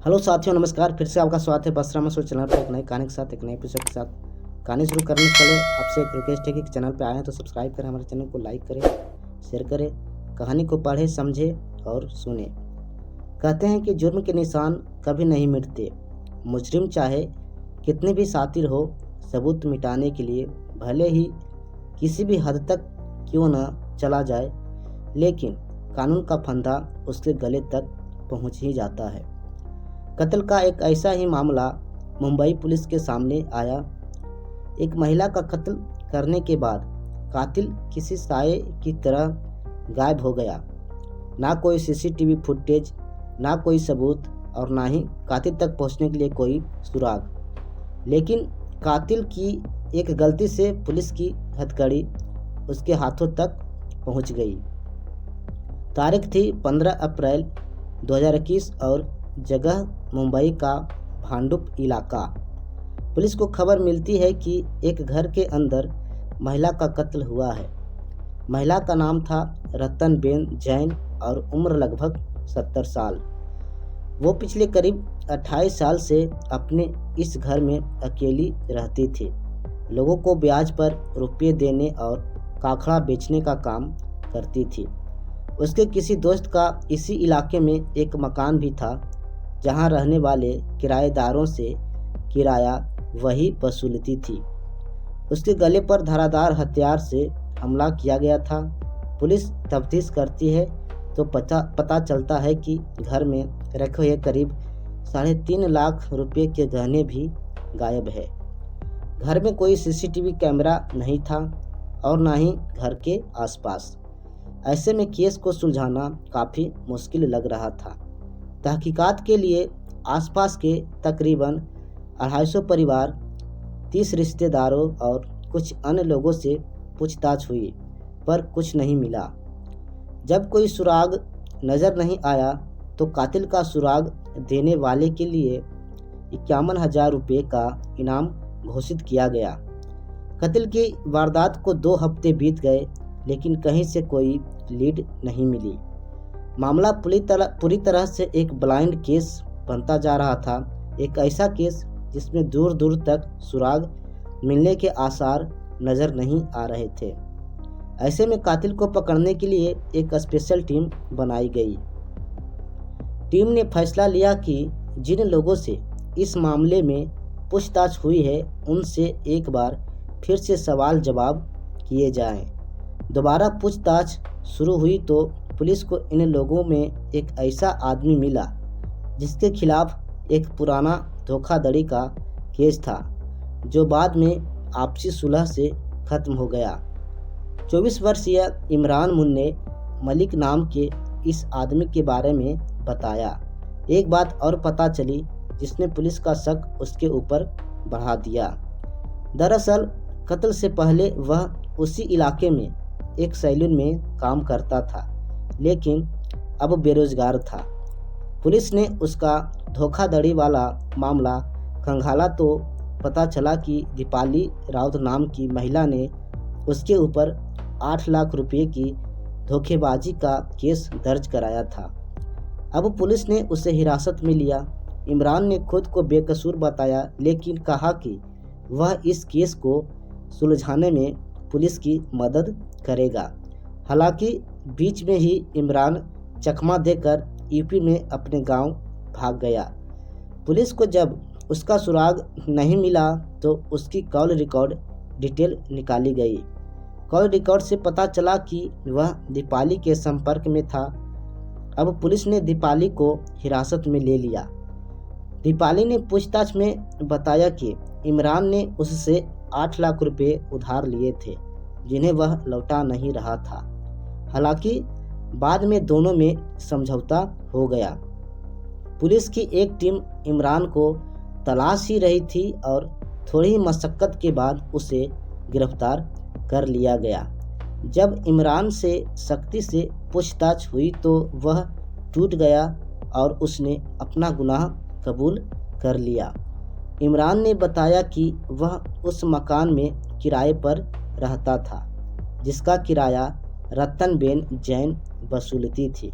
Hello साथियों, नमस्कार। फिर से आपका स्वागत है बसरा मसूर चैनल पर एक नई कहानी के साथ, एक नए एपिसोड के साथ। कहानी शुरू करने से पहले आपसे एक रिक्वेस्ट है कि चैनल पर आए हैं तो सब्सक्राइब करें, हमारे चैनल को लाइक करें, शेयर करें, कहानी को पढ़ें, समझें और सुनें। कहते हैं कि जुर्म के निशान कभी नहीं मिटते। मुजरिम चाहे कितने भी शातिर हो, सबूत मिटाने के लिए भले ही किसी भी हद तक क्यों न चला जाए, लेकिन कानून का फंदा उसके गले तक पहुंच ही जाता है। कत्ल का एक ऐसा ही मामला मुंबई पुलिस के सामने आया। एक महिला का कत्ल करने के बाद कातिल किसी साये की तरह गायब हो गया। ना कोई सीसीटीवी फुटेज, ना कोई सबूत और ना ही कातिल तक पहुंचने के लिए कोई सुराग। लेकिन कातिल की एक गलती से पुलिस की हथकड़ी उसके हाथों तक पहुंच गई। तारीख थी 15 अप्रैल 2021 और जगह मुंबई का भांडुप इलाका। पुलिस को खबर मिलती है कि एक घर के अंदर महिला का कत्ल हुआ है। महिला का नाम था रतनबेन जैन और उम्र लगभग 70 साल। वो पिछले करीब 28 साल से अपने इस घर में अकेली रहती थी। लोगों को ब्याज पर रुपये देने और काखड़ा बेचने का काम करती थी। उसके किसी दोस्त का इसी इलाके में एक मकान भी था, जहां रहने वाले किराएदारों से किराया वही वसूलती थी। उसके गले पर धारदार हथियार से हमला किया गया था। पुलिस तफ्तीश करती है तो पता चलता है कि घर में रखे हुए करीब 3.5 लाख रुपए के गहने भी गायब है। घर में कोई सीसीटीवी कैमरा नहीं था और ना ही घर के आसपास। ऐसे में केस को सुलझाना काफ़ी मुश्किल लग रहा था। तहकीकात के लिए आसपास के तकरीबन 250 परिवार, 30 रिश्तेदारों और कुछ अन्य लोगों से पूछताछ हुई, पर कुछ नहीं मिला। जब कोई सुराग नज़र नहीं आया तो कातिल का सुराग देने वाले के लिए 51,000 रुपये का इनाम घोषित किया गया। कत्ल की वारदात को 2 हफ्ते बीत गए, लेकिन कहीं से कोई लीड नहीं मिली। मामला पूरी तरह से एक ब्लाइंड केस बनता जा रहा था। एक ऐसा केस जिसमें दूर दूर तक सुराग मिलने के आसार नज़र नहीं आ रहे थे। ऐसे में कातिल को पकड़ने के लिए एक स्पेशल टीम बनाई गई। टीम ने फैसला लिया कि जिन लोगों से इस मामले में पूछताछ हुई है, उनसे एक बार फिर से सवाल जवाब किए जाएं। दोबारा पूछताछ शुरू हुई तो पुलिस को इन लोगों में एक ऐसा आदमी मिला जिसके खिलाफ एक पुराना धोखाधड़ी का केस था, जो बाद में आपसी सुलह से खत्म हो गया। 24 वर्षीय इमरान मुन्ने मलिक नाम के इस आदमी के बारे में बताया। एक बात और पता चली जिसने पुलिस का शक उसके ऊपर बढ़ा दिया। दरअसल कत्ल से पहले वह उसी इलाके में एक सैलून में काम करता था, लेकिन अब बेरोजगार था। पुलिस ने उसका धोखाधड़ी वाला मामला खंगाला तो पता चला कि दीपाली राउत नाम की महिला ने उसके ऊपर 8 लाख रुपए की धोखेबाजी का केस दर्ज कराया था। अब पुलिस ने उसे हिरासत में लिया। इमरान ने खुद को बेकसूर बताया, लेकिन कहा कि वह इस केस को सुलझाने में पुलिस की मदद करेगा। हालांकि बीच में ही इमरान चकमा देकर यूपी में अपने गांव भाग गया। पुलिस को जब उसका सुराग नहीं मिला तो उसकी कॉल रिकॉर्ड डिटेल निकाली गई। कॉल रिकॉर्ड से पता चला कि वह दीपाली के संपर्क में था। अब पुलिस ने दीपाली को हिरासत में ले लिया। दीपाली ने पूछताछ में बताया कि इमरान ने उससे 8 लाख रुपए उधार लिए थे, जिन्हें वह लौटा नहीं रहा था। हालांकि बाद में दोनों में समझौता हो गया। पुलिस की एक टीम इमरान को तलाश ही रही थी और थोड़ी ही मशक्कत के बाद उसे गिरफ्तार कर लिया गया। जब इमरान से सख्ती से पूछताछ हुई तो वह टूट गया और उसने अपना गुनाह कबूल कर लिया। इमरान ने बताया कि वह उस मकान में किराए पर रहता था, जिसका किराया रतनबेन जैन वसूलती थी।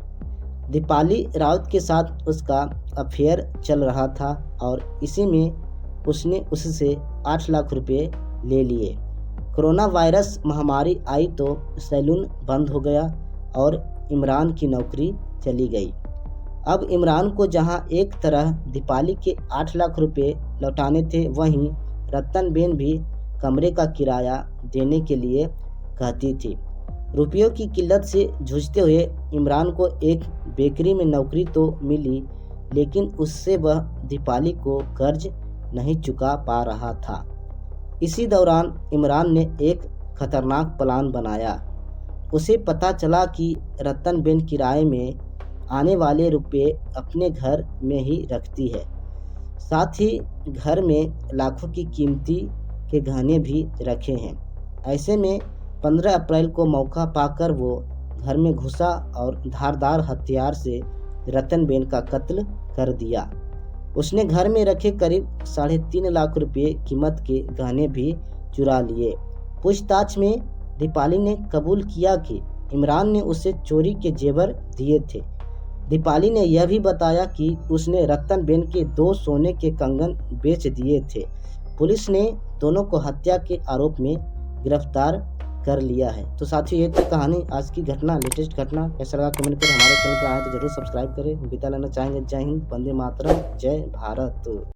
दीपाली राउत के साथ उसका अफेयर चल रहा था और इसी में उसने उससे 8 लाख रुपए ले लिए। कोरोना वायरस महामारी आई तो सैलून बंद हो गया और इमरान की नौकरी चली गई। अब इमरान को जहां एक तरह दीपाली के 8 लाख रुपए लौटाने थे, वहीं रत्तनबेन भी कमरे का किराया देने के लिए कहती थी। रुपयों की किल्लत से जूझते हुए इमरान को एक बेकरी में नौकरी तो मिली, लेकिन उससे वह दीपाली को कर्ज नहीं चुका पा रहा था। इसी दौरान इमरान ने एक खतरनाक प्लान बनाया। उसे पता चला कि रत्तनबेन किराए में आने वाले रुपए अपने घर में ही रखती है, साथ ही घर में लाखों की कीमती के गहने भी रखे हैं। ऐसे में 15 अप्रैल को मौका पाकर वो घर में घुसा और धारदार हथियार से रत्तनबेन का कत्ल कर दिया। उसने घर में रखे करीब 3.5 लाख रुपए कीमत के गहने भी चुरा लिए। पूछताछ में दीपाली ने कबूल किया कि इमरान ने उसे चोरी के जेवर दिए थे। दीपाली ने यह भी बताया कि उसने रत्तनबेन के 2 सोने के कंगन बेच दिए थे। पुलिस ने दोनों को हत्या के आरोप में गिरफ्तार कर लिया है। तो साथियों, ये थी कहानी, आज की घटना, लेटेस्ट घटना। कैसा लगा कमेंट करें। हमारे चैनल पर आए तो जरूर सब्सक्राइब करें। विदा लेना चाहेंगे। जय हिंद, वंदे मातरम, जय भारत।